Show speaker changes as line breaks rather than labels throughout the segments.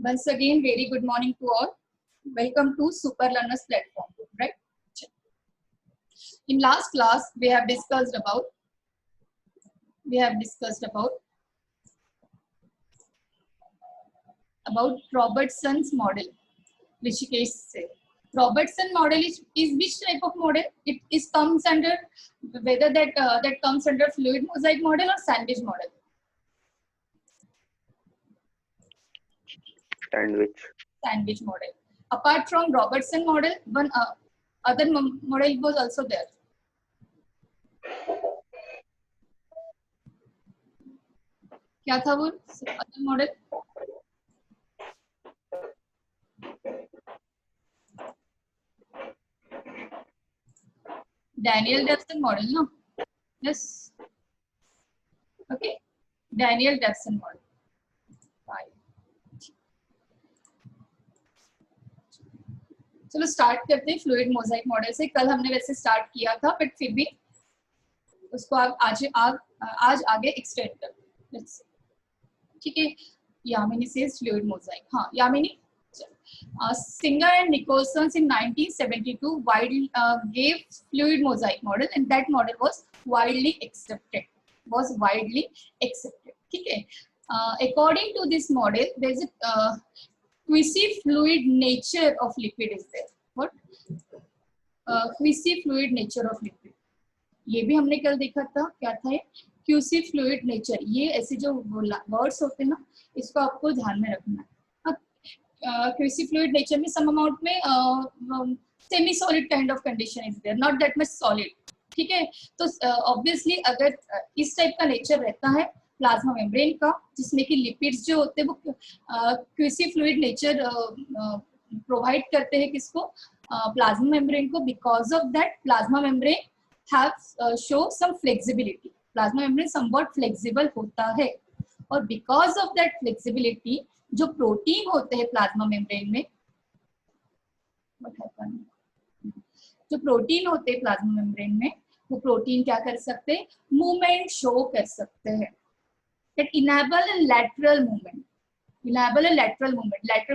Once again, very good morning to all. Welcome to Super Learners platform, right? In last class, we have discussed about Robertson's model. Rishikesh said. Robertson model is which type of model? It is comes under whether that comes under fluid mosaic model or sandwich model. Sandwich model. Apart from Robertson model, one other model was also there. क्या था वो other model? Daniel-Davidson model, no? Yes. Okay. Daniel-Davidson model. चलो start करते हैं fluid Mosaic model से. कल हमने वैसे स्टार्ट किया था बट फिर भी उसको आज आगे एक्सटेंड करते हैं. ठीक है. Yamini says fluid Mosaic. हाँ Yamini. Singer and Nicholson in 1972 gave fluid mosaic model and that model was widely accepted. ठीक है. According to this model, there is a quasi-fluid nature of liquid is there. What? Quasi-fluid nature of liquid. ये भी हमने कल देखा था. क्या था ये? Quasi-fluid nature. ये ऐसे जो वर्ड्स होते हैं ना, इसको आपको ध्यान में रखना है. Quasi-fluid nature में some amount में semi-solid kind of condition is there, not that much solid. ठीक है. तो obviously अगर इस टाइप का नेचर रहता है प्लाज्मा मेम्ब्रेन का, जिसमें कि लिपिड्स जो होते हैं वो क्विसी-फ्लूइड नेचर प्रोवाइड करते हैं किसको? प्लाज्मा मेम्ब्रेन को. Because of that plasma membrane have show some flexibility. Plasma membrane somewhat flexible होता है और बिकॉज ऑफ दैट फ्लेक्सिबिलिटी जो प्रोटीन होते हैं प्लाज्मा मेम्ब्रेन में, जो प्रोटीन होते हैं प्लाज्मा मेम्ब्रेन में, वो प्रोटीन क्या कर सकते हैं? मूवमेंट शो कर सकते हैं. That enable a lateral movement. Lateral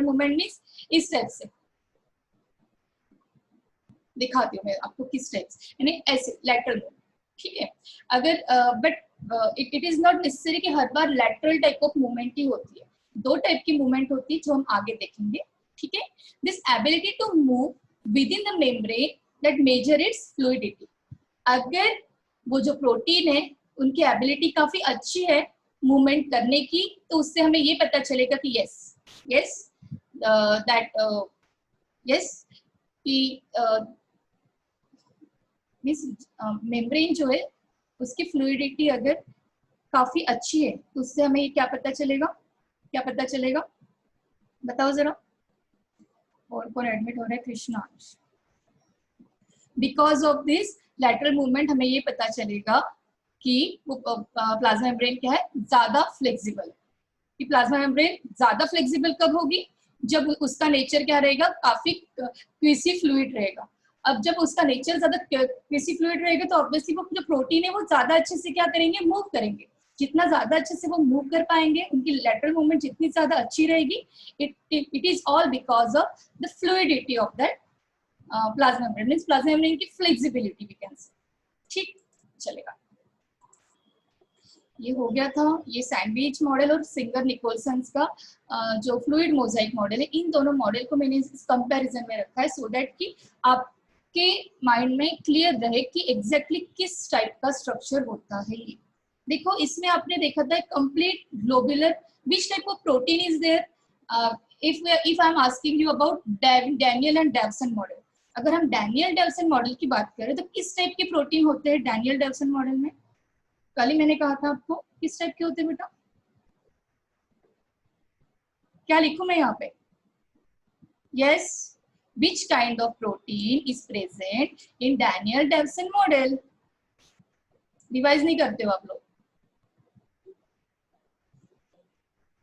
movement means इस टाइप से. दिखाती हूँ मैं आपको किस टाइप से, यानी ऐसे lateral movement. ठीक है. अगर but it is not necessary कि हर बार lateral type of movement ही होती है. दो टाइप की मूवमेंट होती है जो हम आगे देखेंगे. ठीक है. This ability to move within the membrane that measure its fluidity. अगर वो जो प्रोटीन है उनकी एबिलिटी काफी अच्छी है मूवमेंट करने की, तो उससे हमें ये पता चलेगा कि मेम्ब्रेन जो है उसकी फ्लूइडिटी अगर काफी अच्छी है तो उससे हमें ये क्या पता चलेगा? बताओ जरा. और कौन एडमिट हो रहा है? Krishna. Because of this lateral movement हमें ये पता चलेगा कि वो प्लाज्मा मेम्ब्रेन क्या है? ज्यादा फ्लेक्सिबल. कि प्लाज्मा मेम्ब्रेन ज्यादा फ्लेक्सिबल कब होगी? जब उसका नेचर क्या रहेगा? काफी क्विसी फ्लूइड रहेगा. अब जब उसका नेचर ज्यादा क्विसी फ्लूइड रहेगा तो ऑब्वियसली वो जो प्रोटीन है वो ज्यादा अच्छे से क्या करेंगे? मूव करेंगे. जितना ज्यादा अच्छे से वो मूव कर पाएंगे, उनकी लैटरल मूवमेंट जितनी ज्यादा अच्छी रहेगी, it is all because of the fluidity of that plasma membrane. Means plasma membrane की फ्लेक्सिबिलिटी वी कैन से. ठीक चलेगा. ये हो गया था ये सैंडविच मॉडल और सिंगर निकोलसन्स का जो फ्लूइड मोजाइक मॉडल है. इन दोनों मॉडल को मैंने इस कंपैरिजन में रखा है सो दैट कि आपके माइंड में क्लियर रहे कि एग्जैक्टली किस टाइप का स्ट्रक्चर होता है. ये देखो, इसमें आपने देखा था complete globular. Which type of protein is there? If I am asking you about Daniel and Davson model, अगर हम डैनियल डेविसन मॉडल की बात करें तो किस टाइप के प्रोटीन होते हैं डैनियल डेविसन मॉडल में? कल ही मैंने कहा था आपको किस टाइप के होते हैं बेटा. क्या लिखूं मैं यहाँ पे? Yes. Which kind of protein is present in Daniel Davison model? Revise नहीं करते हो आप लोग?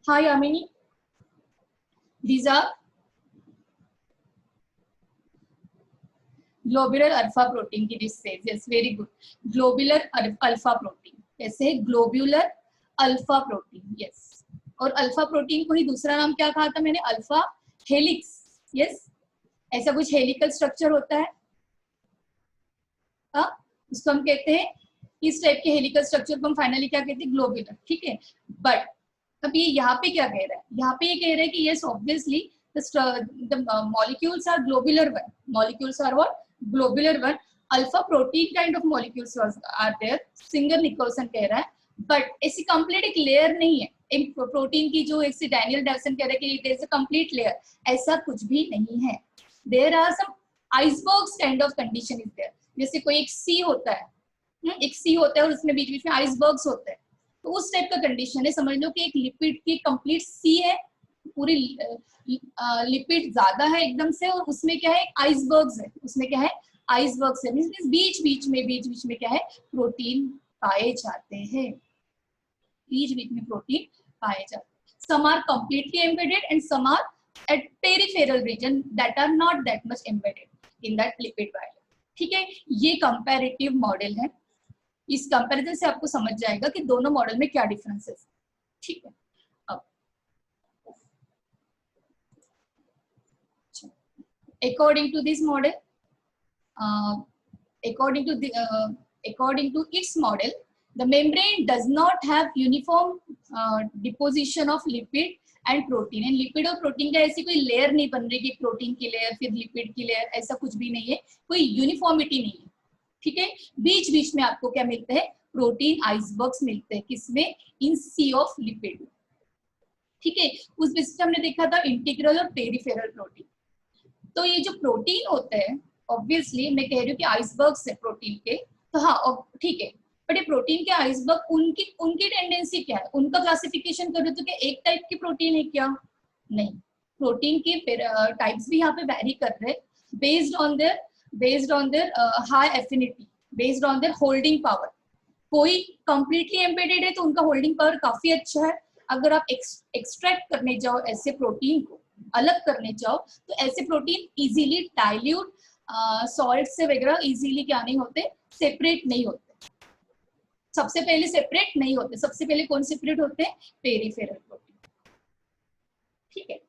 हाँ Yamini. These are globular alpha protein की this says. Yes, very good. Globular alpha protein. कैसे? Globular alpha protein. यस. और अल्फा प्रोटीन को ही दूसरा नाम क्या कहा था मैंने, अल्फा हेलिक्स। यस, ऐसा कुछ हेलिकल स्ट्रक्चर होता है, उसको हम कहते हैं, इस टाइप के हेलिकल स्ट्रक्चर को हम फाइनली क्या कहते हैं, ग्लोबुलर। ठीक है, बट अब ये यहाँ पे क्या कह रहा है, यहाँ पे ये कह रहा है कि yes obviously the molecules are globular one, molecules are what, globular one, alpha protein kind of molecules are there, Singer Nicolson कह रहा है, बट ऐसी कंप्लीट एक लेयर नहीं है एक प्रोटीन की, जो एक डैनियल डेवसन कह रहा है कि there is a complete layer, ऐसा कुछ भी नहीं है। There are some icebergs kind of condition is there, जैसे कोई एक सी होता है, एक सी होता है और उसमें बीच बीच में आइसबर्ग्स होते हैं, तो उस टाइप का कंडीशन है। समझ लो कि एक लिपिड की कंप्लीट सी है, पूरी लिपिड ज्यादा है एकदम से, और उसमें क्या है, आइसबर्ग्स है, उसमें क्या है, आइसबर्ग्स है, मींस बीच बीच में क्या है, प्रोटीन पाए जाते हैं, बीच बीच में प्रोटीन पाए जाते हैं। Some are completely embedded and some are at peripheral region that are not that much embedded in that lipid bilayer। ठीक है, ये कंपैरेटिव मॉडल है, इस कंपैरिजन से आपको समझ जाएगा कि दोनों मॉडल में क्या डिफरेंसेस। ठीक है, अब according to this model, according to its model, the membrane does not have uniform deposition of lipid and protein. And lipid और प्रोटीन का ऐसी कोई लेयर नहीं बन रही कि प्रोटीन की लेयर फिर लिपिड की लेयर, ऐसा कुछ भी नहीं है, कोई यूनिफॉर्मिटी नहीं है। ठीक है, बीच बीच में आपको क्या मिलता है, प्रोटीन आइसबर्ग्स मिलते हैं, किसमें, इन सी ऑफ लिपिड। ठीक है, उस बेसिस पे हमने देखा था इंटीग्रल और पेरिफेरल प्रोटीन। तो ये जो प्रोटीन होते हैं, ऑब्वियसली मैं कह रही हूँ कि आइसबर्ग्स है प्रोटीन के, तो हाँ ठीक है, बट ये प्रोटीन के आइसबर्ग, उनकी टेंडेंसी क्या है, उनका क्लासिफिकेशन करो तो क्या एक टाइप की प्रोटीन है क्या, नहीं, प्रोटीन के टाइप्स भी यहाँ पे वैरी कर रहे हैं based on their high affinity, based on their holding power. कोई कंप्लीटली एम्बेडेड है तो उनका होल्डिंग पावर काफी अच्छा है, अगर आप एक्सट्रैक्ट करने जाओ ऐसे प्रोटीन को, अलग करने जाओ, तो ऐसे प्रोटीन इजीली डाइल्यूट सॉल्ट से वगैरह इजीली क्या नहीं होते, सेपरेट नहीं होते। सबसे पहले सेपरेट नहीं होते, सबसे पहले कौन सेपरेट होते हैं, पेरिफेरल प्रोटीन। ठीक है,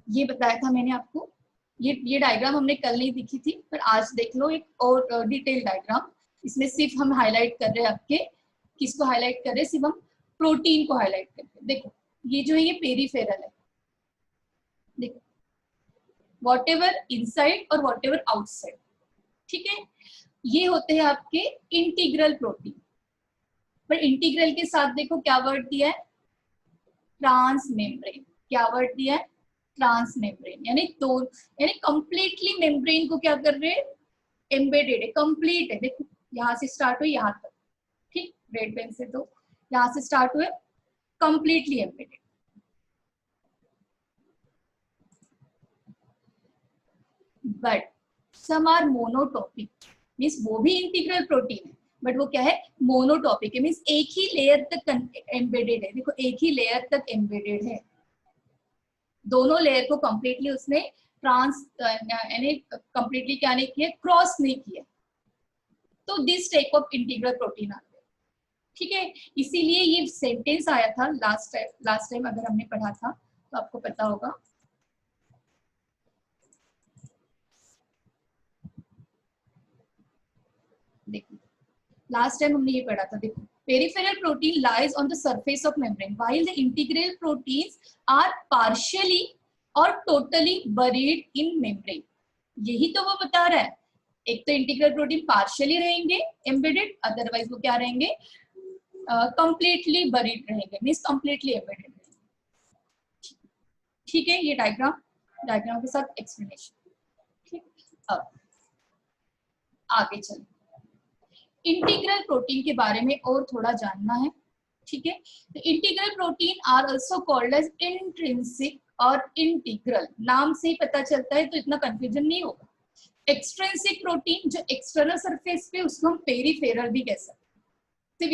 ये बताया था मैंने आपको, ये डायग्राम हमने कल नहीं दिखी थी, पर आज देख लो एक और डिटेल डायग्राम। इसमें सिर्फ हम हाईलाइट कर रहे हैं, आपके किसको हाईलाइट कर रहे हैं, सिर्फ हम प्रोटीन को हाईलाइट कर रहे हैं। देखो ये जो है ये पेरिफेरल है, देखो व्हाटएवर इनसाइड और व्हाटएवर आउटसाइड। ठीक है, ये होते हैं आपके इंटीग्रल प्रोटीन। पर इंटीग्रल के साथ देखो क्या वर्ड दिया है, ट्रांसमेम्ब्रेन। क्या वर्ड दिया है, ट्रांसमेम्ब्रेन, यानी कंप्लीटली मेम्ब्रेन को क्या कर रहे हैं, एम्बेडेड है, कंप्लीट है। देखो यहाँ से स्टार्ट हुई यहाँ तक, ठीक, रेड पेन से तो यहाँ से स्टार्ट हुए, completely embedded. But some are monotopic, means वो भी इंटीग्रल प्रोटीन है, बट वो क्या है, मोनोटॉपिक है, मीन्स एक ही लेयर तक एम्बेडेड है। देखो एक ही लेयर तक एम्बेडेड है, दोनों लेयर को कंप्लीटली उसने यानी कंप्लीटली क्या नहीं किया, क्रॉस नहीं किया, तो this type of integral protein आते हैं। ठीक है, इसीलिए ये सेंटेंस आया था लास्ट टाइम अगर हमने पढ़ा था तो आपको पता होगा। देखो लास्ट टाइम हमने ये पढ़ा था, देखो peripheral protein lies on the surface of membrane while the integral proteins are partially or totally buried in membrane। यही तो वो बता रहा है, एक तो इंटीग्रल प्रोटीन पार्शियली रहेंगे एम्बेडेड, अदरवाइज वो क्या रहेंगे, कंप्लीटली बरीड रहेंगे, मींस कंप्लीटली एम्बेडेड। ठीक है, ये डायग्राम के साथ एक्सप्लेनेशन। ठीक, अब आगे चलो, इंटीग्रल प्रोटीन के बारे में और थोड़ा जानना है। ठीक है, तो integral protein are also called as intrinsic और इंटीग्रल, नाम से ही पता चलता है तो इतना कंफ्यूजन नहीं होगा। एक्सट्रिंसिक प्रोटीन जो एक्सटर्नल सरफेस पे, उसको हम पेरिफेरल भी कह सकते हैं। सिर्फ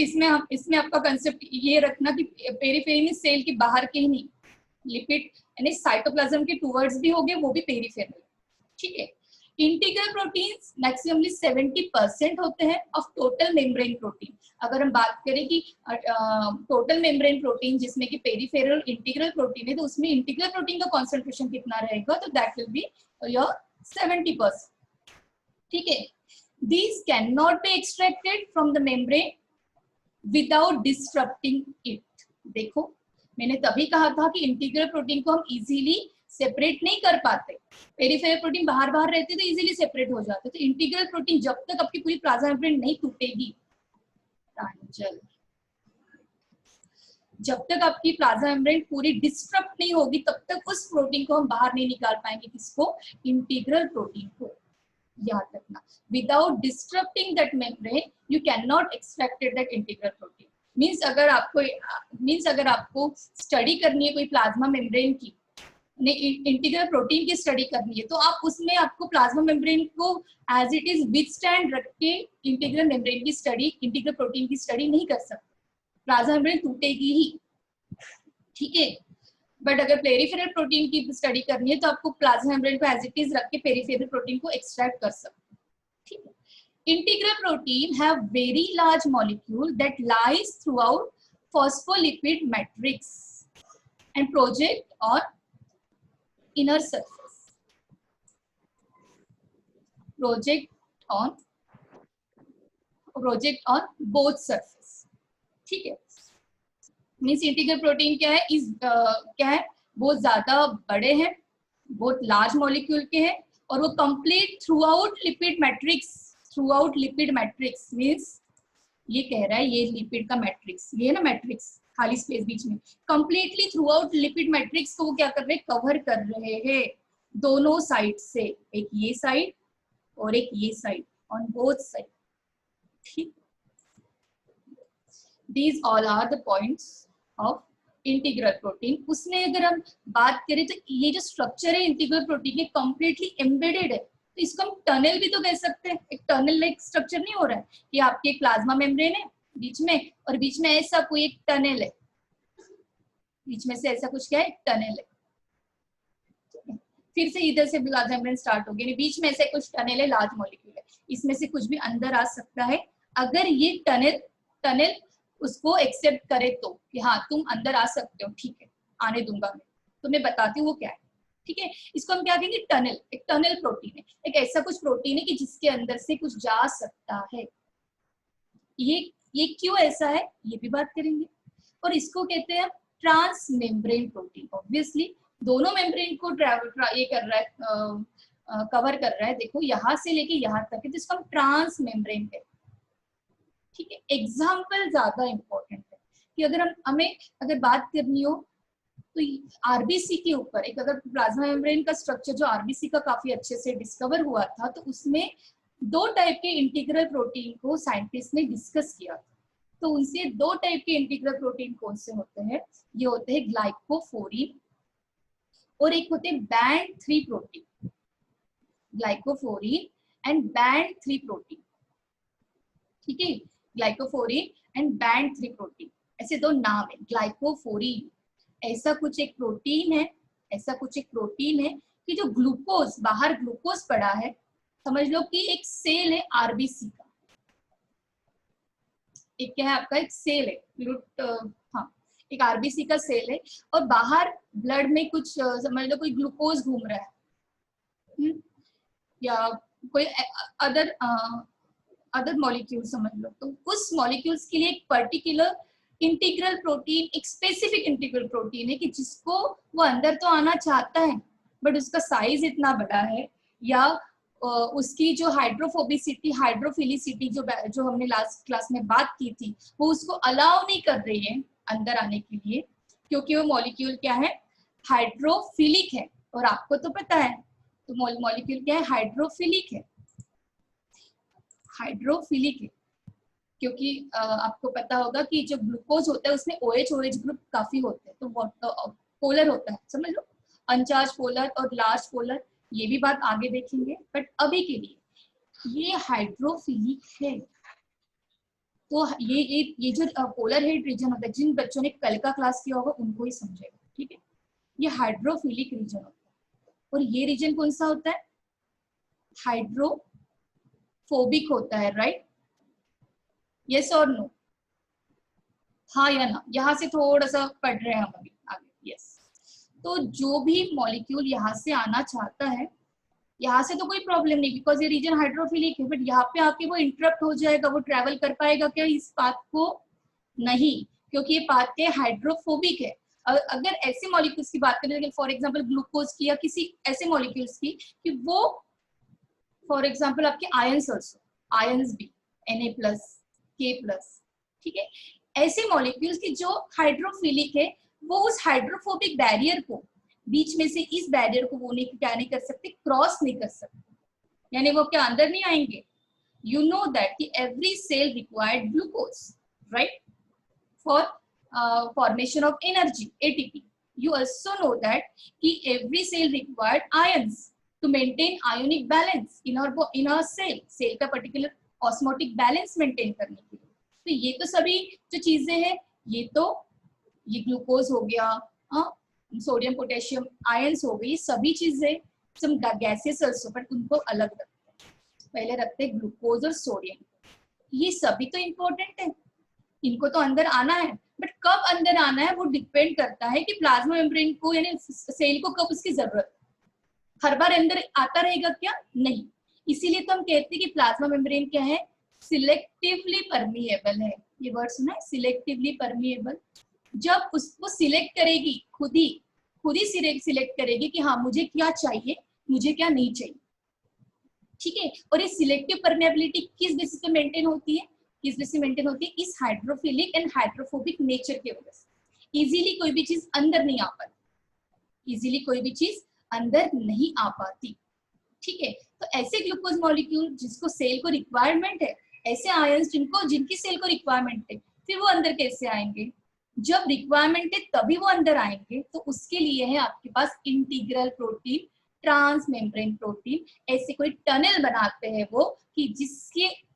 इसमें आपका कंसेप्ट ये रखना कि पेरिफेरल सेल के बाहर के ही नहीं, लिपिड यानी साइटोप्लाज्म के टूवर्ड्स भी हो गए, वो भी पेरिफेरल। ठीक है, इंटीग्रल प्रोटीन्स मैक्सिममली 70% होते हैं ऑफ टोटल मेम्ब्रेन प्रोटीन। अगर हम बात करें कि टोटल मेम्ब्रेन प्रोटीन जिसमें कि पेरिफेरल इंटीग्रल प्रोटीन है, तो उसमें इंटीग्रल प्रोटीन का कॉन्सेंट्रेशन कितना रहेगा, तो दैट विल बी योर 70%। ठीक है, these cannot be extracted from the membrane without disrupting it। देखो मैंने तभी कहा था कि इंटीग्रल प्रोटीन को हम इजीली सेपरेट नहीं कर पाते, पेरिफेरल प्रोटीन बाहर बाहर रहते तो इजीली सेपरेट हो जाते। तो इंटीग्रल प्रोटीन जब तक आपकी पूरी प्लाज्मा मेम्ब्रेन नहीं टूटेगी, जब तक आपकी प्लाज्मा मेम्ब्रेन पूरी डिस्टर्ब नहीं होगी, तब तक उस प्रोटीन को हम बाहर नहीं निकाल पाएंगे। किसको? इंटीग्रल प्रोटीन को। याद रखना, without disturbing that membrane you can not extract that integral protein. Means अगर आपको स्टडी करनी है कोई प्लाज्मा मेम्ब्रेन की, इंटीग्रल प्रोटीन की स्टडी करनी है, तो आप उसमें आपको प्लाज्मा मेम्ब्रेन को एज इट इज विथस्टैंड रख के इंटीग्रल मेम्ब्रेन की स्टडी, इंटीग्रल प्रोटीन की स्टडी नहीं कर सकते, प्लाज्मा मेम्ब्रेन टूटेगी ही। ठीक है, बट अगर पेरिफेरल प्रोटीन की स्टडी करनी है तो आपको प्लाज्मा मेम्ब्रेन को एज इट इज रख के पेरिफेरल प्रोटीन को एक्सट्रैक्ट कर सकते हैं। ठीक है, integral protein have very large molecule that lies through out phospholipid matrix and project on inner surface, project on both surface। ठीक है, मीन्स इंटीग्रल प्रोटीन क्या है, क्या है, बहुत ज्यादा बड़े हैं, बहुत लार्ज मॉलिक्यूल के हैं, और वो complete through out lipid matrix means ये कह रहा है, ये लिपिड का मैट्रिक्स, ये ना मैट्रिक्स खाली स्पेस बीच में, completely through out lipid matrix को वो क्या कर रहे हैं, कवर कर रहे हैं दोनों साइड से, एक ये साइड और एक ये साइड, ऑन बोथ साइड। ठीक, these all are the points of integral protein. उसमें अगर हम बात करें तो ये जो स्ट्रक्चर है इंटीग्रल प्रोटीन के कंप्लीटली एम्बेडेड है, तो इसको हम टनल भी तो कह सकते हैं। एक टनल लाइक स्ट्रक्चर नहीं हो रहा है कि आपके एक प्लाज्मा मेम्ब्रेन है बीच में, और बीच में ऐसा कोई एक टनल है, बीच में से ऐसा कुछ क्या है, एक टनल है। फिर से इधर से प्लाज्मा मेम्ब्रेन स्टार्ट हो गया, बीच में ऐसे कुछ टनल है, लार्ज मॉलिक्यूल है, इसमें से कुछ भी अंदर आ सकता है अगर ये टनल उसको एक्सेप्ट करे तो, कि हाँ तुम अंदर आ सकते हो, ठीक है आने दूंगा मैं, तो मैं बताती हूँ वो क्या है। ठीक है, इसको हम क्या कहेंगे, टनल। एक टनल प्रोटीन है, एक ऐसा कुछ प्रोटीन है कि जिसके अंदर से कुछ जा सकता है। ये क्यों ऐसा है ये भी बात करेंगे। और इसको कहते हैं ट्रांस मेम्ब्रेन प्रोटीन। ऑब्वियसली दोनों मेम्ब्रेन को ये कर रहा है, कवर कर रहा है। देखो यहाँ से लेके यहाँ तक है, तो इसको हम ट्रांस मेम्ब्रेन कहते हैं। ठीक है, एग्जाम्पल ज्यादा इंपॉर्टेंट है कि अगर हमें अगर बात करनी हो तो आरबीसी के ऊपर, एक अगर प्लाज्मा मेम्ब्रेन का स्ट्रक्चर जो आरबीसी का काफी अच्छे से डिस्कवर हुआ था, तो उसमें 2 टाइप के इंटीग्रल प्रोटीन को साइंटिस्ट ने डिस्कस किया था। तो उनसे 2 टाइप के इंटीग्रल प्रोटीन कौन से होते हैं, ये होते हैं ग्लाइकोफोरिन और एक होते हैं band 3 protein. ग्लाइकोफोरिन and band 3 protein. ठीक है, ग्लाइकोफोरिन एंड बैंड 3 प्रोटीन, ऐसे 2 नाम है। ग्लाइकोफोरिन ऐसा कुछ एक प्रोटीन है कि जो ग्लूकोज, बाहर ग्लूकोज पड़ा है, समझ लो कि एक सेल है आरबीसी का, एक क्या है आपका, एक सेल है, हाँ एक आरबीसी का सेल है, और बाहर ब्लड में कुछ समझ लो कोई ग्लूकोज घूम रहा है, या कोई अदर मॉलिक्यूल समझ लो। तो उस मॉलिक्यूल्स के लिए एक पर्टिकुलर इंटीग्रल प्रोटीन, एक स्पेसिफिक इंटीग्रल प्रोटीन है कि जिसको वो अंदर तो आना चाहता है, बट उसका साइज इतना बड़ा है, या उसकी जो हाइड्रोफोबिसिटी, हाइड्रोफिलिसिटी जो हमने लास्ट क्लास में बात की थी, वो उसको अलाउ नहीं कर रही है अंदर आने के लिए, क्योंकि वो मॉलिक्यूल क्या है, हाइड्रोफिलिक है। और आपको तो पता है तो मॉलिक्यूल क्या है, हाइड्रोफिलिक है, क्योंकि आपको पता होगा कि जो ग्लूकोज होता है उसमें OH OH ग्रुप काफी होते हैं, तो पोलर होता है, समझ लो अनचार्ज पोलर और लार्ज पोलर, ये भी बात आगे देखेंगे। बट अभी के लिए ये हाइड्रोफिलिक है। तो ये जो पोलर हेड रीजन होता है, जिन बच्चों ने कल का क्लास किया होगा उनको ही समझेगा। ठीक है, ये हाइड्रोफिलिक रीजन होता है। और ये रीजन कौन सा होता है, हाइड्रोफोबिक होता है, राइट? यस और नो? हाँ या ना? यहाँ से थोड़ा सा पढ़ रहे हैं हम अभी आगे। यस। तो जो भी मॉलिक्यूल यहाँ से आना चाहता है, यहाँ से तो कोई प्रॉब्लम नहीं, बिकॉज ये रीजन हाइड्रोफिलिक है, बट यहाँ पे आके वो इंटरप्ट हो जाएगा। वो ट्रेवल कर पाएगा क्या इस पाथ को? नहीं, क्योंकि ये पाथ के हाइड्रोफोबिक है। अगर ऐसे मॉलिक्यूल्स की बात करें, फॉर एग्जांपल ग्लूकोज की या किसी ऐसे मॉलिक्यूल्स की, कि वो फॉर एग्जांपल आपके आयंस ऑल्सो, आयंस भी Na+, K+, ठीक है, ऐसे मॉलिक्यूल्स की जो हाइड्रोफिलिक है, वो उस हाइड्रोफोबिक बैरियर को, बीच में से इस बैरियर को वो नहीं, क्या नहीं कर सकते, क्रॉस नहीं कर सकते, यानी वो क्या अंदर नहीं आएंगे। यू नो दैट कि every cell required glucose, right, for formation of energy, ATP. You also know that कि every cell required ions to maintain ionic balance in our cell. Cell का particular osmotic balance maintain करने के लिए। तो ये तो सभी जो चीजें हैं, ये ग्लूकोज हो गया, सोडियम पोटेशियम आयंस हो गई, सभी चीजें some gaseous also, पर उनको अलग रखते हैं। पहले रखते हैं ग्लूकोज और सोडियम। ये सभी तो इम्पोर्टेंट है, इनको तो अंदर आना है, बट कब अंदर आना है वो डिपेंड करता है कि प्लाज्मा मेम्ब्रेन को, यानी सेल को कब उसकी जरूरत। हर बार अंदर आता रहेगा क्या? नहीं। इसीलिए तो हम कहते हैं कि प्लाज्मा मेम्ब्रेन क्या है, सिलेक्टिवली परमिएबल है। ये वर्ड सुना है, सिलेक्टिवली परमिएबल। जब उसको सिलेक्ट करेगी, खुद ही सिलेक्ट करेगी कि हाँ मुझे क्या चाहिए, मुझे क्या नहीं चाहिए, ठीक है। और ये सिलेक्टिव परमेबिलिटी किस बेसिस पे मेंटेन होती है? किस बेसिस पे मेंटेन होती है? इस हाइड्रोफिलिक एंड हाइड्रोफोबिक नेचर की वजह से। इजीली कोई भी चीज अंदर नहीं आ पाती, इजीली कोई भी चीज अंदर नहीं आ पाती, ठीक है। तो ऐसे ग्लूकोज मॉलिक्यूल जिसको सेल को रिक्वायरमेंट है, ऐसे आयंस जिनकी सेल को रिक्वायरमेंट है, फिर वो अंदर कैसे आएंगे? जब रिक्वायरमेंट है तभी वो अंदर आएंगे। तो उसके लिए है आपके पास integral protein, transmembrane protein. ऐसे कोई टनल बनाते हैं वो, कि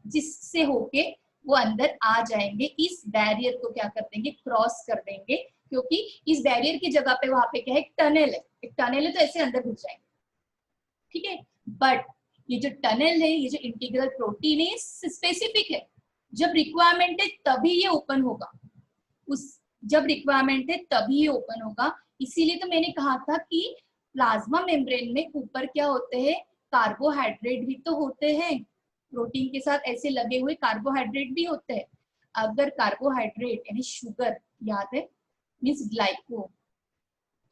जिससे होके वो अंदर आ जाएंगे, इस बैरियर को क्या कर देंगे, क्रॉस कर देंगे, क्योंकि इस बैरियर की जगह पे वहां पे क्या है, एक टनल है, एक टनल है, तो ऐसे अंदर घुस जाएंगे, ठीक है। बट ये जो टनल है, ये जो इंटीग्रल प्रोटीन है, स्पेसिफिक है। जब रिक्वायरमेंट है तभी ये ओपन होगा, जब रिक्वायरमेंट है तभी ये ओपन होगा। इसीलिए तो मैंने कहा था कि प्लाज्मा मेम्ब्रेन में ऊपर क्या होते हैं, कार्बोहाइड्रेट भी तो होते हैं, प्रोटीन के साथ ऐसे लगे हुए कार्बोहाइड्रेट भी होते हैं। अगर कार्बोहाइड्रेट यानी शुगर, याद है, मीन्स ग्लाइको,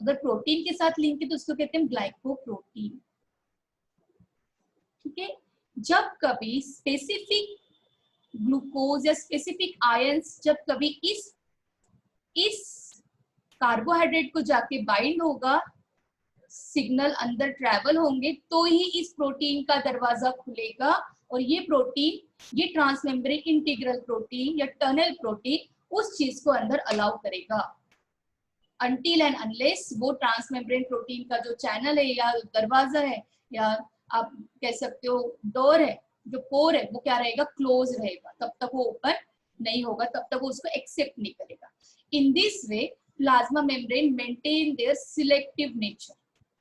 अगर प्रोटीन के साथ लिंक है तो उसको कहते हैं ग्लाइकोप्रोटीन, ठीक है। जब कभी स्पेसिफिक ग्लूकोज या स्पेसिफिक आयंस जब कभी इस कार्बोहाइड्रेट को जाके बाइंड होगा, सिग्नल अंदर ट्रैवल होंगे, तो ही इस प्रोटीन का दरवाजा खुलेगा, और ये प्रोटीन, ये ट्रांसमेम्ब्रेन इंटीग्रल प्रोटीन या टनल प्रोटीन उस चीज को अंदर अलाउ करेगा। अनटिल एंड अनलेस वो ट्रांसमेम्ब्रेन प्रोटीन का जो चैनल है या दरवाजा है, या आप कह सकते हो डोर है, जो पोर है, वो क्या रहेगा, क्लोज रहेगा, तब तक वो ओपन नहीं होगा, तब तक वो उसको एक्सेप्ट नहीं करेगा। In this way plasma membrane maintain their selective nature.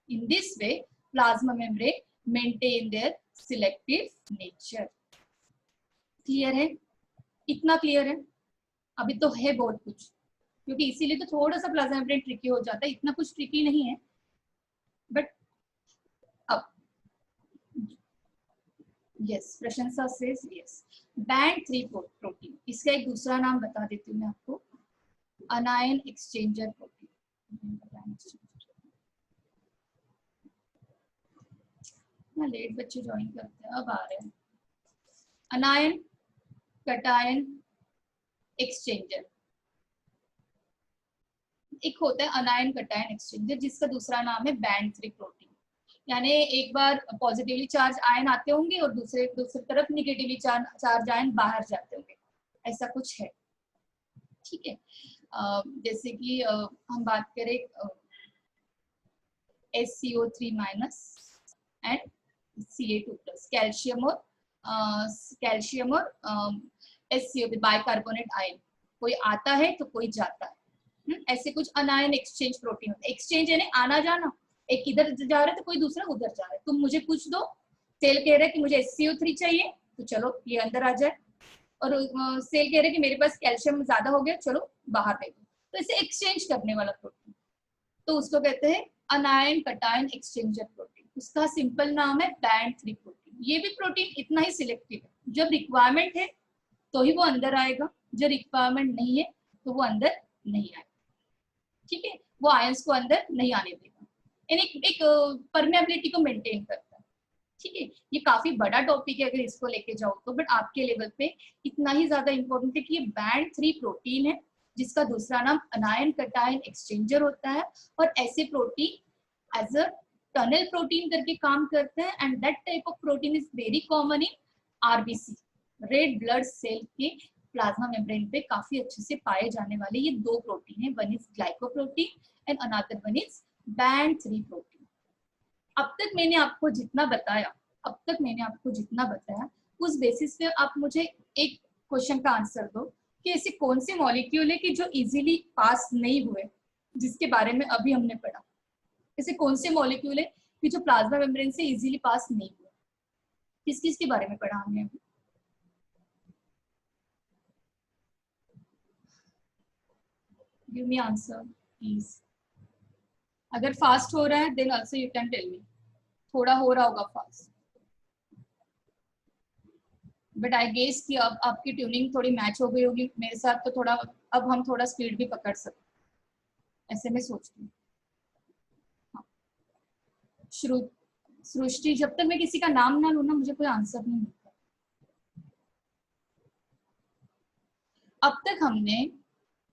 In this way, plasma membrane maintain their selective nature. Clear है? इतना क्लियर है? अभी तो है बहुत कुछ, क्योंकि इसीलिए तो थोड़ा सा प्लाज्मा मेम्ब्रेन ट्रिकी हो जाता है, इतना कुछ ट्रिकी नहीं है। बट अब यस, प्रशंसा सेज यस, बैंड 3 प्रोटीन, इसका एक दूसरा नाम बता देती हूँ मैं आपको, अनायन एक्सचेंजर प्रोटीन। लेट बच्चे ज्वाइन करते हैं, अब आ रहे हैं। अनायन कटायन एक्सचेंजर, एक होता है अनायन कटायन एक्सचेंजर, जिसका दूसरा नाम है बैंड 3 प्रोटीन। यानी एक बार पॉजिटिवली चार्ज आयन आते होंगे और दूसरी तरफ निगेटिवली चार्ज आयन बाहर जाते होंगे, ऐसा कुछ है, ठीक है। जैसे कि हम बात करें SCO3- एंड Ca2+, कैल्शियम और SCO, बाइकार्बोनेट आयन, कोई आता है तो कोई जाता है। ऐसे कुछ अनायन एक्सचेंज प्रोटीन होता है। एक्सचेंज यानी आना जाना, एक इधर जा रहा है तो कोई दूसरा उधर जा रहा है, तुम मुझे कुछ दो सेल कह रहा है कि मुझे HCO3 चाहिए, तो चलो ये अंदर आ जाए, और सेल कह रहे हैं कि मेरे पास कैल्शियम ज्यादा हो गया, चलो बाहर दे दो। तो इसे एक्सचेंज करने वाला प्रोटीन, तो उसको कहते हैं अनायन कटायन एक्सचेंजर प्रोटीन। उसका सिंपल नाम है band 3 प्रोटीन। ये भी प्रोटीन इतना ही सिलेक्टिव है, जब रिक्वायरमेंट है तो ही वो अंदर आएगा, जब रिक्वायरमेंट नहीं है तो वो अंदर नहीं आएगा। ठीक है, वो आयंस को अंदर नहीं आने देगा, यानी एक परमेबिलिटी को मेंटेन करता है। ठीक है, ये काफी बड़ा टॉपिक है अगर इसको लेके जाओ तो, बट आपके लेवल पे इतना ही ज्यादा इंपॉर्टेंट है कि ये band 3 प्रोटीन है, जिसका दूसरा नाम अनायन कटायन एक्सचेंजर होता है, और ऐसे protein as a tunnel protein करके काम करते हैं, and that type of protein is very common in RBC, red blood cell के प्लाज्मा मेम्ब्रेन पे काफी अच्छे से पाए जाने वाले ये दो प्रोटीन है, one is glycoprotein and another one is band 3 protein. अब तक मैंने आपको जितना बताया, उस बेसिस पे आप मुझे एक क्वेश्चन का आंसर दो कि ऐसे कौन से मॉलिक्यूल है कि जो इजीली पास नहीं हुए, जिसके बारे में अभी हमने पढ़ा। ऐसे कौन से मॉलिक्यूल है कि जो प्लाज्मा मेम्ब्रेन से इजीली पास नहीं हुए, किस किस के बारे में पढ़ा हमने अभी? Give me answer please. अगर फास्ट हो रहा है then also you can tell me, थोड़ा हो रहा होगा फास्ट, बट आई गेस कि अब आपकी ट्यूनिंग थोड़ी मैच हो गई होगी मेरे साथ, तो थोड़ा अब हम थोड़ा स्पीड भी पकड़ सकते, ऐसे मैं सोचती हूँ। हाँ। सृष्टि, जब तक मैं किसी का नाम ना लूँ ना मुझे कोई आंसर नहीं मिलता। अब तक हमने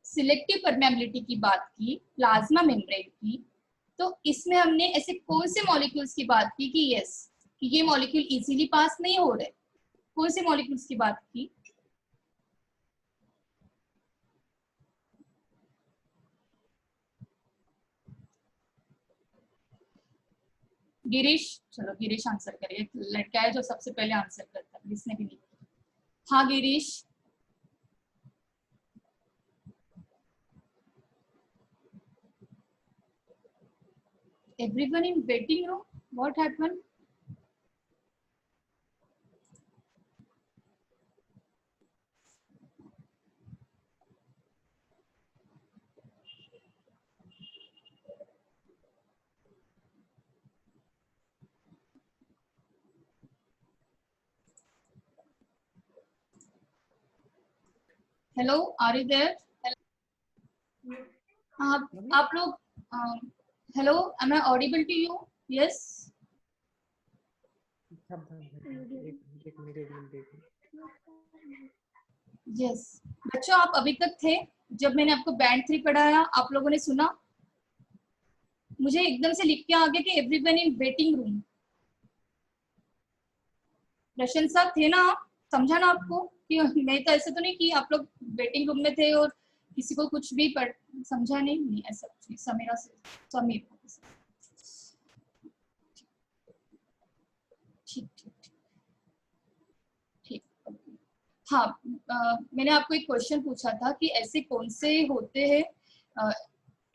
सिलेक्टिव परमेबिलिटी की बात की, प्लाज्मा मेम्ब्रेन की, तो इसमें हमने ऐसे कौन से मॉलिक्यूल्स की बात की कि यस कि ये मॉलिक्यूल इजीली पास नहीं हो रहे, कौन से मॉलिक्यूल्स की बात की? गिरीश, चलो गिरीश आंसर करिए, लड़का है जो सबसे पहले आंसर करता है, जिसने भी नहीं। हाँ Girish. Everyone in waiting room, what happened? Hello, are you there? आप लोग, hello, am I audible to you? Yes. Yes. बच्चों आप अभी तक थे जब मैंने आपको band 3 पढ़ाया, आप लोगों ने सुना? मुझे एकदम से लिख के आ गया कि everyone in waiting room. Russian साहब थे ना आप? समझा ना आपको कि मैं तो ऐसे तो नहीं कि आप लोग वेटिंग रूम में थे और किसी को कुछ भी पढ़ समझा नहीं, नहीं ऐसा कुछ नहीं। समीरा से समीर, ठीक ठीक ठीक। हाँ, मैंने आपको एक क्वेश्चन पूछा था कि ऐसे कौन से होते हैं,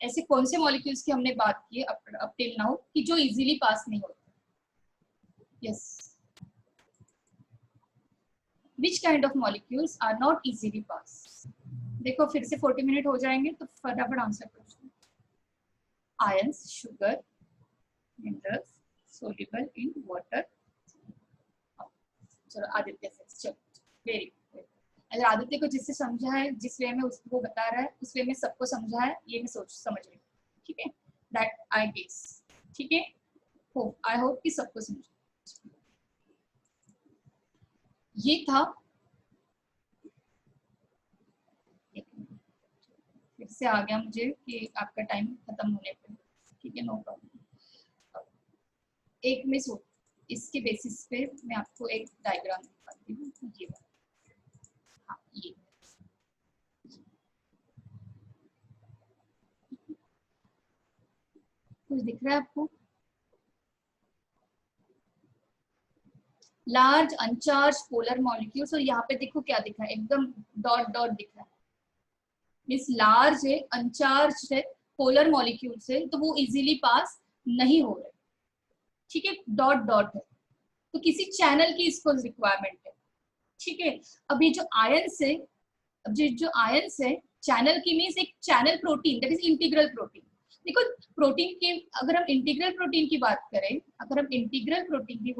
ऐसे कौन से मॉलिक्यूल्स की हमने बात की अप टिल नाउ कि जो इजीली पास नहीं होते। Yes, which kind of molecules are not easily pass? देखो फिर से 40 मिनट हो जाएंगे तो फटाफट आंसर करो। Ions, sugar, minerals, soluble in water. चलो आदित्य से, चलो वेरी गुड। अगर आदित्य को जिससे समझा है, जिस वे में उसको बता रहा है उस वे में सबको समझा है, ये मैं समझ रही हूँ। ठीक है, दैट आई गेस। ठीक है, होप आई होप कि सबको समझा। ये था, फिर से आ गया मुझे कि आपका टाइम खत्म होने पे। ठीक है, नो प्रॉब्लम। एक मैं सोच, इसके बेसिस पे मैं आपको एक डायग्राम दिखाती हूँ। ये हाँ, ये कुछ दिख रहा है आपको? लार्ज अनचार्ज पोलर मॉलिक्यूल्स, और यहाँ पे देखो क्या दिख रहा है, एकदम डॉट डॉट दिख रहा है, मीन्स लार्ज है, अनचार्ज है, पोलर मॉलिक्यूल्स है, तो वो इजीली पास नहीं हो रहे। ठीक है, डॉट डॉट है। तो किसी चैनल की इसको रिक्वायरमेंट है, ठीक है। अब ये जो आयंस है, अब जो आयंस है, चैनल की मीन्स एक channel protein, that is integral protein. देखो प्रोटीन की अगर हम इंटीग्रल प्रोटीन की बात करें, अगर हम इंटीग्रल प्रोटीन की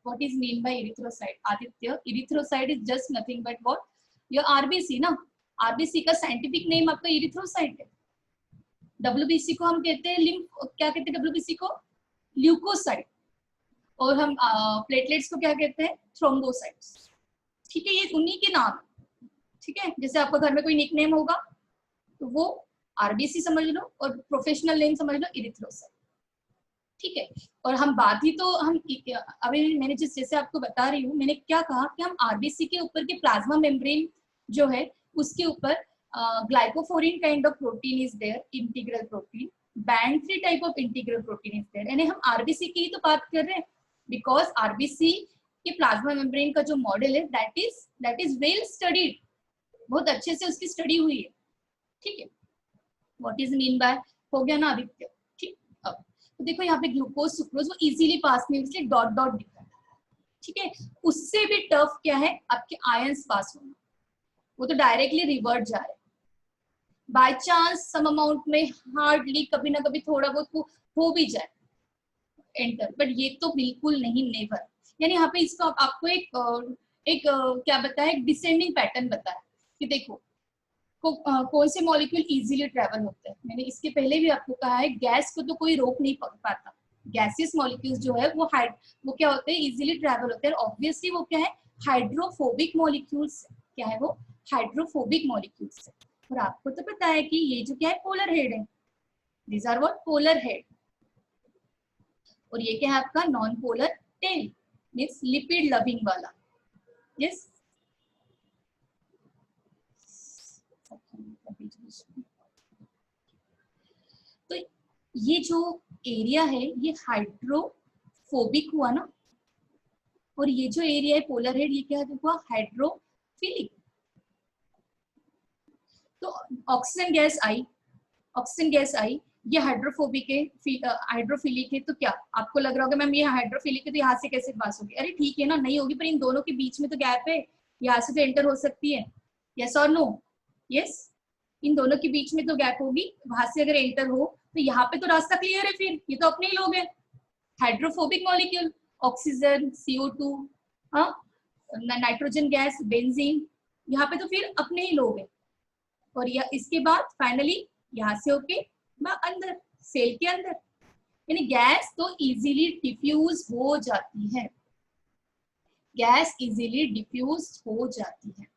what is mean by erythrocyte? Aditya, erythrocyte is just nothing but what? your RBC ना, RBC का साइंटिफिक नेम आपका erythrocyte है। WBC को हम कहते हैं क्या कहते हैं WBC को? ल्यूकोसाइट। और हम प्लेटलेट्स को क्या कहते हैं? थ्रोम्बोसाइट्स। ठीक है, ये उन्हीं के नाम, ठीक है। जैसे आपका घर में कोई निकनेम होगा तो वो आरबीसी समझ लो और प्रोफेशनल नेम समझ लो इरिथ्रोसाइट, ठीक है। और हम बात ही तो हम अभी मैंने जैसे आपको बता रही हूँ, मैंने क्या कहा कि हम आरबीसी के ऊपर के प्लाज्मा मेम्ब्रेन जो है उसके ऊपर glycophorin kind of protein is there, integral protein, band 3 type of integral protein is there. यानी हम आरबीसी की ही तो बात कर रहे हैं, बिकॉज आरबीसी के प्लाज्मा मेम्ब्रेन का जो मॉडल है दैट इज वेल स्टडीड, बहुत अच्छे से उसकी स्टडी हुई है, ठीक है। व्हाट इज मीन बाय, हो गया ना आदित्य, ठीक। अब तो देखो यहाँ पे ग्लूकोज सुक्रोज वो इजीली पास नहीं, इसलिए डॉट डॉट दिखा है, ठीक है। उससे भी टफ क्या है आपके आयंस पास होना, वो तो डायरेक्टली रिवर्ट जा रहे हैं। बाय चांस सम अमाउंट में हार्डली कभी ना कभी थोड़ा बहुत हो भी जाए एंटर, बट ये तो बिल्कुल नहीं, नेवर। यानी यहाँ पे इसको आपको एक क्या बताया, एक डिसेंडिंग पैटर्न बताया कि देखो कौन से मॉलिक्यूल इजीली ट्रेवल होते हैं। मैंने इसके पहले भी आपको कहा है, गैस को तो कोई रोक नहीं पाता, गैसियस मॉलिक्यूल्स जो है वो क्या होते हैं, इजीली ट्रेवल होते हैं। ऑब्वियसली वो क्या है, हाइड्रोफोबिक मॉलिक्यूल्स, क्या है वो, हाइड्रोफोबिक मॉलिक्यूल्स। और आपको तो पता है कि ये जो क्या है, पोलर हेड है, these are what, polar head. और ये क्या है आपका, non polar tail, means lipid loving वाला, यस। तो ये जो एरिया है ये हाइड्रोफोबिक हुआ ना, और ये जो एरिया है पोलर हेड, ये क्या हुआ, हाइड्रोफिलिक। तो ऑक्सीजन गैस आई, ये हाइड्रोफोबिक है, हाइड्रोफिलिक है। तो क्या आपको लग रहा होगा मैम ये हाइड्रोफिलिक है तो यहाँ से कैसे पास होगी? अरे ठीक है ना, नहीं होगी, पर इन दोनों के बीच में तो गैप है, यहाँ से तो एंटर हो सकती है, यस और नो? यस, इन दोनों के बीच में तो गैप होगी, वहां से अगर एंटर हो तो यहाँ पे तो रास्ता क्लियर है, फिर ये तो अपने ही लोग हैं, हाइड्रोफोबिक मॉलिक्यूल, ऑक्सीजन, CO2, हाँ, नाइट्रोजन गैस, बेंजीन, यहाँ पे तो फिर अपने ही लोग हैं। और इसके बाद फाइनली यहाँ से होके अंदर, सेल के अंदर, यानी गैस तो इजीली डिफ्यूज हो जाती है, गैस इजीली डिफ्यूज हो जाती है।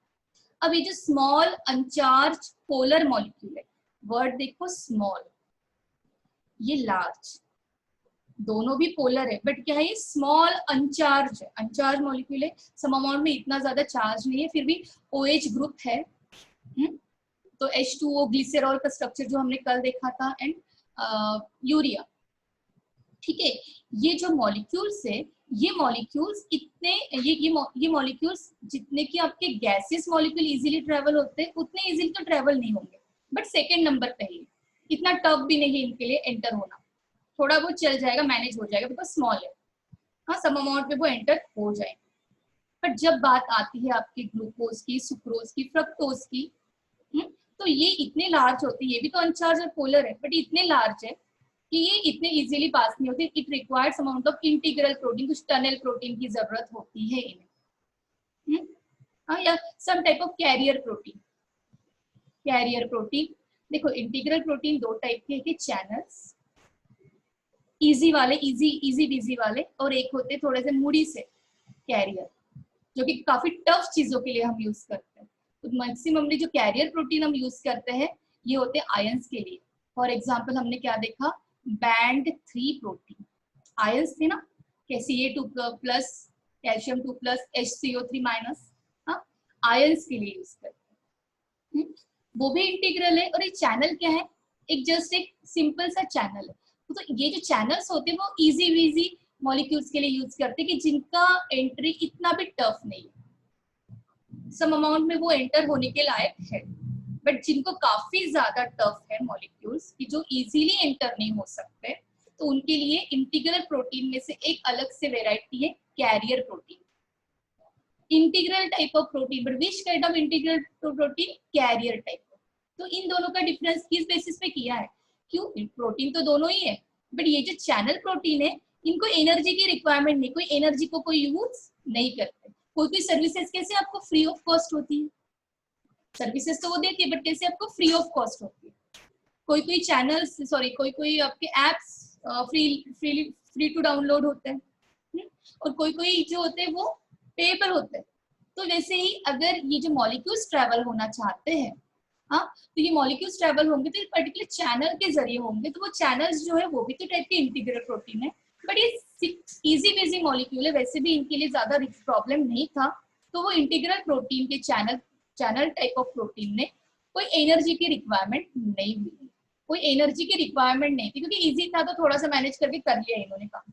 अब ये जो स्मॉल अनचार्ज पोलर मॉलिक्यूल है, वर्ड देखो स्मॉल, ये लार्ज, दोनों भी पोलर है, बट क्या है, ये स्मॉल अनचार्ज है, अनचार्ज मॉलिक्यूल है, सम अमाउंट में इतना ज्यादा चार्ज नहीं है, फिर भी OH ग्रुप है। तो H2O ग्लिसरॉल का स्ट्रक्चर जो हमने कल देखा था, एंड यूरिया, ठीक है। ये जो मॉलिक्यूल्स है, ये मॉलिक्यूल्स इतने ये मॉलिक्यूल्स जितने कि आपके गैसेस मॉलिक्यूल इजीली ट्रेवल होते हैं, उतने इजीली तो ट्रेवल नहीं होंगे, बट सेकंड नंबर पे ही, इतना टफ भी नहीं इनके लिए एंटर होना, थोड़ा बहुत चल जाएगा, मैनेज हो जाएगा, बिकॉज स्मॉल है, हाँ, सम अमाउंट पे वो एंटर हो जाएंगे। बट जब बात आती है आपके ग्लूकोज की, सुक्रोज की, फ्रक्टोज की, तो ये इतने लार्ज होते हैं, ये भी तो अनचार्ज और पोलर है, बट इतने लार्ज है कि ये इतने इजीली पास नहीं होते, it requires amount of integral protein, कुछ टनल प्रोटीन की जरूरत होती है इन्हें, या some type of carrier protein. देखो इंटीग्रल प्रोटीन दो टाइप के हैं, चैनल्स, इजी वाले, इजी बिजी वाले, और एक होते थोड़े से मूडी से कैरियर, जो कि काफी टफ चीजों के लिए हम यूज करते हैं। तो मैक्सिममली जो कैरियर प्रोटीन हम यूज करते हैं ये होते हैं आयंस के लिए। फॉर एग्जांपल हमने क्या देखा, बैंड 3 प्रोटीन, आयंस थे ना, Ca2+, कैल्शियम 2+, HCO3-, हाँ, आयंस के लिए यूज करते हैं, वो भी इंटीग्रल है। और ये चैनल क्या है, एक जस्ट एक सिंपल सा चैनल है। तो ये जो चैनल्स होते हैं वो इजी वीजी मॉलिक्यूल्स के लिए यूज करते हैं कि जिनका एंट्री इतना भी टफ नहीं है, सम अमाउंट में वो एंटर होने के लायक है, बट जिनको काफी ज्यादा टफ है मॉलिक्यूल्स की, जो इजीली एंटर नहीं हो सकते, तो उनके लिए इंटीग्रल प्रोटीन में से एक अलग से वेराइटी है carrier protein. Integral type of protein, but which kind of integral protein? Carrier type. तो इन दोनों का डिफरेंस किस बेसिस पे किया है? क्यों, प्रोटीन तो दोनों ही है, बट ये जो चैनल प्रोटीन है इनको एनर्जी की रिक्वायरमेंट नहीं, कोई एनर्जी को कोई यूज नहीं करते। कोई सर्विसेज कैसे आपको फ्री ऑफ कॉस्ट होती है? सर्विसेज तो वो देती है, बट कैसे आपको फ्री ऑफ कॉस्ट होती है? कोई चैनल, सॉरी, कोई आपके एप्स फ्री टू डाउनलोड होते हैं, और कोई जो होते हैं वो पे पर होते हैं। तो वैसे ही अगर ये जो मॉलिक्यूल्स ट्रैवल होना चाहते हैं, हाँ, तो ये मॉलिक्यूल्स ट्रैवल होंगे तो पर्टिकुलर चैनल के जरिए होंगे, तो वो चैनल्स जो है वो भी तो टाइप के इंटीग्रल प्रोटीन है, बट ये इजी बेजी मॉलिक्यूल है, वैसे भी इनके लिए ज्यादा प्रॉब्लम नहीं था, तो वो इंटीग्रल प्रोटीन के चैनल टाइप ऑफ प्रोटीन ने कोई एनर्जी की रिक्वायरमेंट नहीं हुई, कोई एनर्जी की रिक्वायरमेंट नहीं थी, क्योंकि इजी था तो थोड़ा सा मैनेज करके कर लिया इन्होंने काम।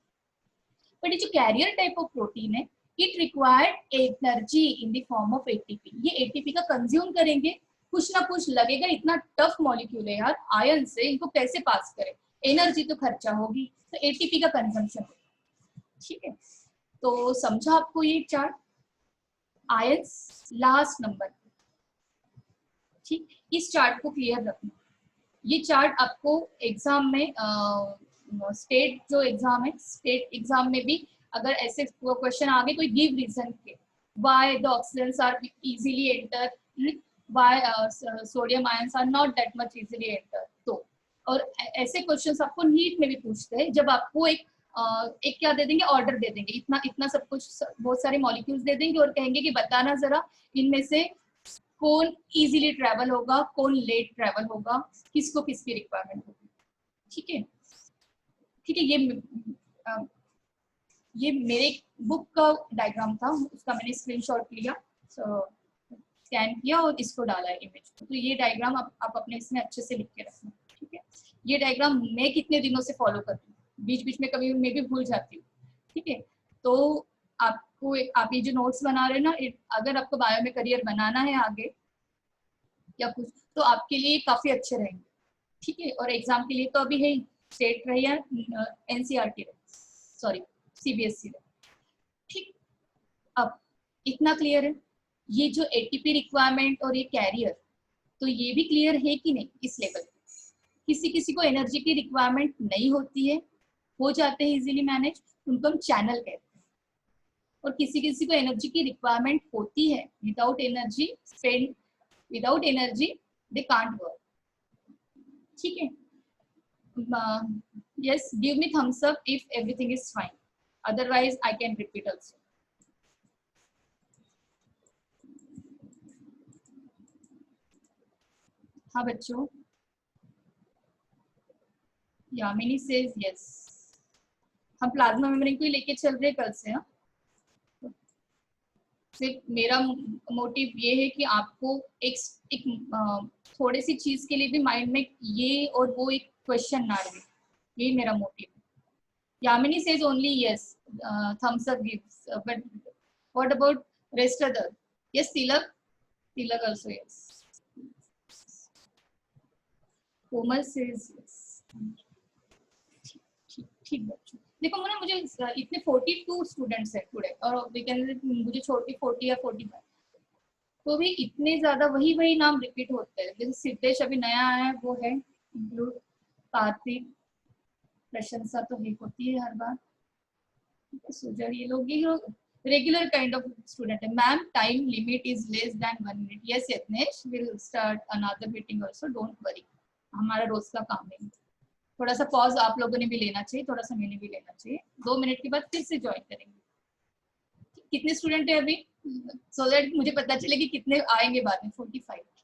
बट ये जो कैरियर टाइप ऑफ प्रोटीन है, it required energy in the form of ATP. ये एटीपी का कंज्यूम करेंगे, कुछ ना कुछ लगेगा, इतना टफ मॉलिक्यूल है यार, आयन से इनको कैसे पास करें, एनर्जी तो खर्चा होगी, तो एटीपी का कंजम्पशन होगा। ठीक है, तो समझा आपको ये चार्ट? Ions last number. ठीक, इस चार्ट को क्लियर रखना। ये चार्ट आपको एग्जाम में स्टेट जो एग्जाम है, स्टेट एग्जाम में भी अगर ऐसे क्वेश्चन आ गए, कोई गिव रीजन के, why the oxidants are easily enter, why sodium ions are not that much easily enter, तो और ऐसे क्वेश्चंस आपको नीट में भी पूछते हैं, जब आपको एक क्या दे देंगे, ऑर्डर दे देंगे, इतना इतना सब कुछ, बहुत सारे मॉलिक्यूल्स दे देंगे और कहेंगे कि बताना जरा इनमें से कौन इजीली ट्रैवल होगा, कौन लेट ट्रैवल होगा, किसको किसकी रिक्वायरमेंट होगी। ठीक है, ठीक है, ये मेरे बुक का डायग्राम था, उसका मैंने स्क्रीनशॉट लिया, स्कैन किया और इसको डाला है इमेज। तो ये डायग्राम आप अपने इसमें अच्छे से लिख के रखना। ठीक है, ये डायग्राम मैं कितने दिनों से फॉलो करती हूँ, बीच बीच में कभी मैं भी भूल जाती हूँ। ठीक है, तो आपको आप ये जो नोट्स बना रहे हैं ना, अगर आपको बायो में करियर बनाना है आगे या कुछ, तो आपके लिए काफी अच्छे रहेंगे। ठीक है, और एग्जाम के लिए तो अभी है स्टेट रहे या एनसीईआरटी रहे, सॉरी सीबीएसई रहे। ठीक, अब इतना क्लियर है? ये जो एटीपी रिक्वायरमेंट और ये कैरियर, तो ये भी क्लियर है कि नहीं इस लेवल पे? किसी किसी को एनर्जी की रिक्वायरमेंट नहीं होती है, हो जाते हैं इजीली मैनेज, उनको हम चैनल कहते हैं, और किसी किसी को एनर्जी की रिक्वायरमेंट होती है, without energy they can't work. ठीक है, yes, give me thumbs up if everything is fine, otherwise I can repeat also. हाँ बच्चों, यामिनी says yes, हम प्लाज्मा मेम्ब्रेन को ही लेके चल रहे कल से। हाँ, सिर्फ मेरा मोटिव ये है कि आपको एक थोड़ी सी चीज के लिए भी माइंड में ये और वो एक क्वेश्चन ना रहे, यही मेरा मोटिव है। Yamini says only yes, thumbs up gives, but what about rest other? Yes, Tilak also yes. Komal says yes. ठीक बच्चों, देखो मुझे इतने 42 स्टूडेंट्स है टुडे, और मुझे छोटी 40 या 45, तो भी इतने ज्यादा वही नाम रिपीट होते हैं। जैसे सिद्धेश अभी नया आया है, वो है इंक्लूड, कार्तिक, प्रशंसा तो ही होती है हर बार, सुजल, ये लोग रेगुलर काइंड ऑफ स्टूडेंट है। Ma'am time limit is less than 1 minute. Yes Yatnesh, will start another meeting also, don't worry, हमारा रोज का काम है। थोड़ा सा पॉज आप लोगों ने भी लेना चाहिए, थोड़ा सा मैंने भी लेना चाहिए, 2 मिनट के बाद फिर से ज्वाइन करेंगे। कितने स्टूडेंट है अभी, सो दैट मुझे पता चले कि कितने आएंगे बाद में। 45।